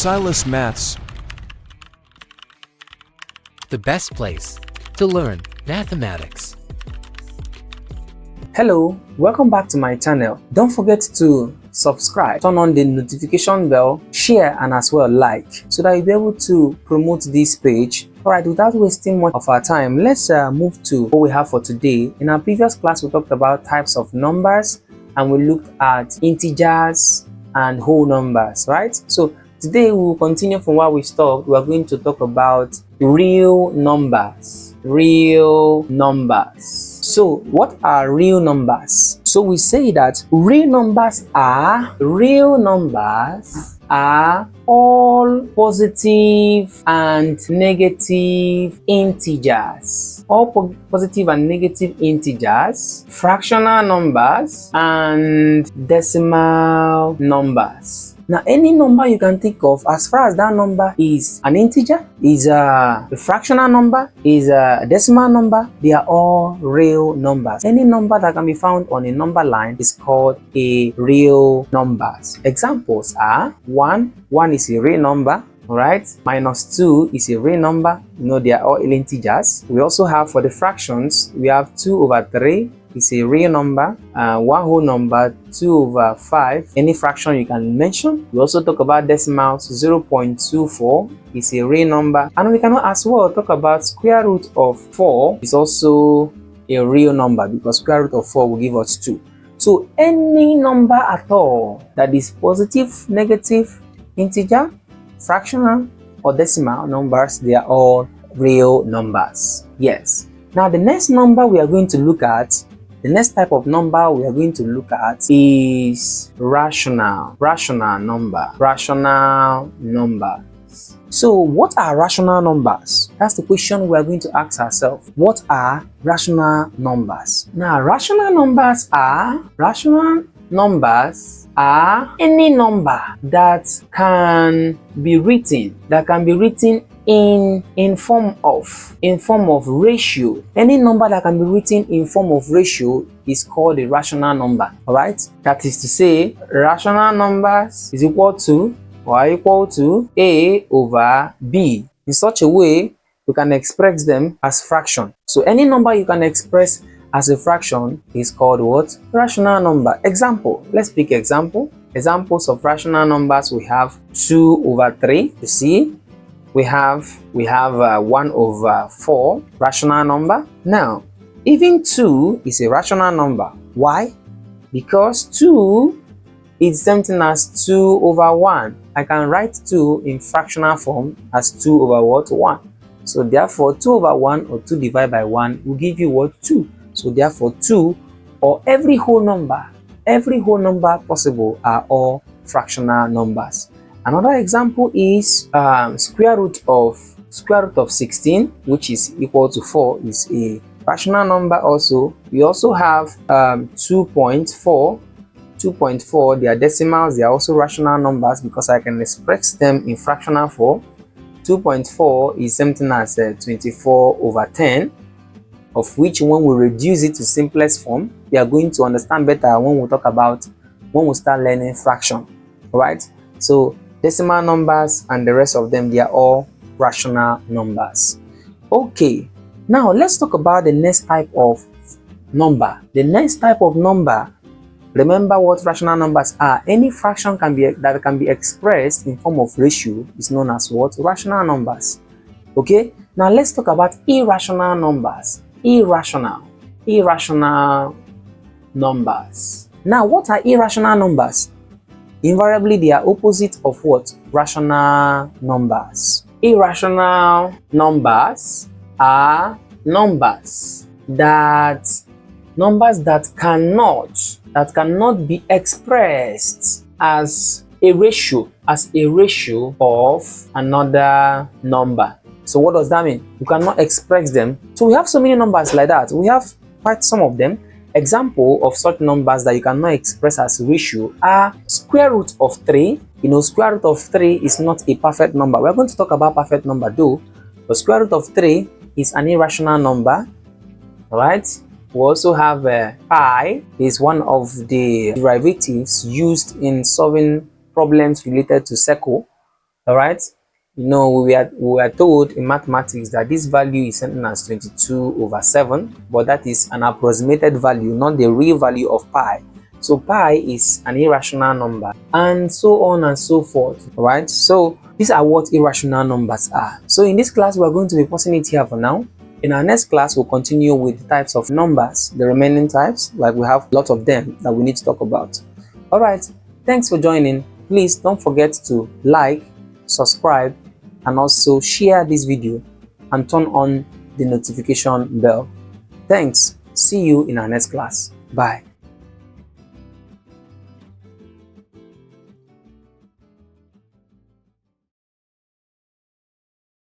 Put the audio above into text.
Silas Maths. The best place to learn mathematics. Hello, welcome back to my channel. Don't forget to subscribe, turn on the notification bell, share, and as well like, so that you'll be able to promote this page. Alright, without wasting much of our time, let's move to what we have for today. In our previous class, we talked about types of numbers and we looked at integers and whole numbers, right? So today we will continue from where we stopped. We are going to talk about real numbers. Real numbers. So what are real numbers? So we say that real numbers are all positive and negative integers. All positive and negative integers, fractional numbers, and decimal numbers. Now, any number you can think of, as far as that number is an integer, is a fractional number, is a decimal number, they are all real numbers. Any number that can be found on a number line is called a real number. Examples are 1. 1 is a real number. Alright, -2 is a real number. You know, they are all integers. We also have, for the fractions, we have 2/3 is a real number, one whole number, 2/5, any fraction you can mention. We also talk about decimals. 0.24 is a real number, and we can as well talk about square root of 4 is also a real number, because square root of 4 will give us 2. So any number at all that is positive, negative, integer, fractional, or decimal numbers, they are all real numbers. Yes. Now the next number we are going to look at, the next type of number we are going to look at is rational numbers. So what are rational numbers? That's the question we are going to ask ourselves. What are rational numbers? Now rational numbers are any number that can be written in form of ratio. Any number that can be written in form of ratio is called a rational number. All right, that is to say, rational numbers is equal to a over b. In such a way, we can express them as fraction. So any number you can express as a fraction is called what? Rational number. Example. Let's pick example. Examples of rational numbers, we have 2/3. You see, we have 1/4 rational number. Now, even 2 is a rational number. Why? Because 2 is something as 2/1. I can write 2 in fractional form as 2/1. So therefore, 2/1 or 2 divided by 1 will give you what? 2. So therefore 2, or every whole number possible, are all fractional numbers. Another example is square root of 16, which is equal to 4, is a rational number also. We also have 2.4. They are decimals. They are also rational numbers, because I can express them in fractional form. 2.4 is something as 24/10. Of which, when we reduce it to simplest form, we are going to understand better when we start learning fraction. All right, so decimal numbers and the rest of them, they are all rational numbers. Okay, now let's talk about the next type of number. The next type of number, remember what rational numbers are. Any fraction that can be expressed in form of ratio is known as what? Rational numbers. Okay, now let's talk about irrational numbers. Irrational numbers. Now, what are irrational numbers? Invariably, they are opposite of what? Rational numbers. Irrational numbers are numbers that cannot be expressed as a ratio of another number. So what does that mean? You cannot express them. So we have so many numbers like that. We have quite some of them. Example of such numbers that you cannot express as ratio are square root of 3. You know, square root of 3 is not a perfect number. We're going to talk about perfect number though. But square root of 3 is an irrational number. Alright? We also have pi is one of the derivatives used in solving problems related to circle. All right. We are told in mathematics that this value is something as 22/7, but that is an approximated value, not the real value of pi. So pi is an irrational number, and so on and so forth. All right. So these are what irrational numbers are. So in this class, we are going to be pausing it here for now. In our next class, we'll continue with the types of numbers, the remaining types, like we have lots of them that we need to talk about. All right. Thanks for joining. Please don't forget to like, subscribe, and also share this video and turn on the notification bell. Thanks. See you in our next class. Bye.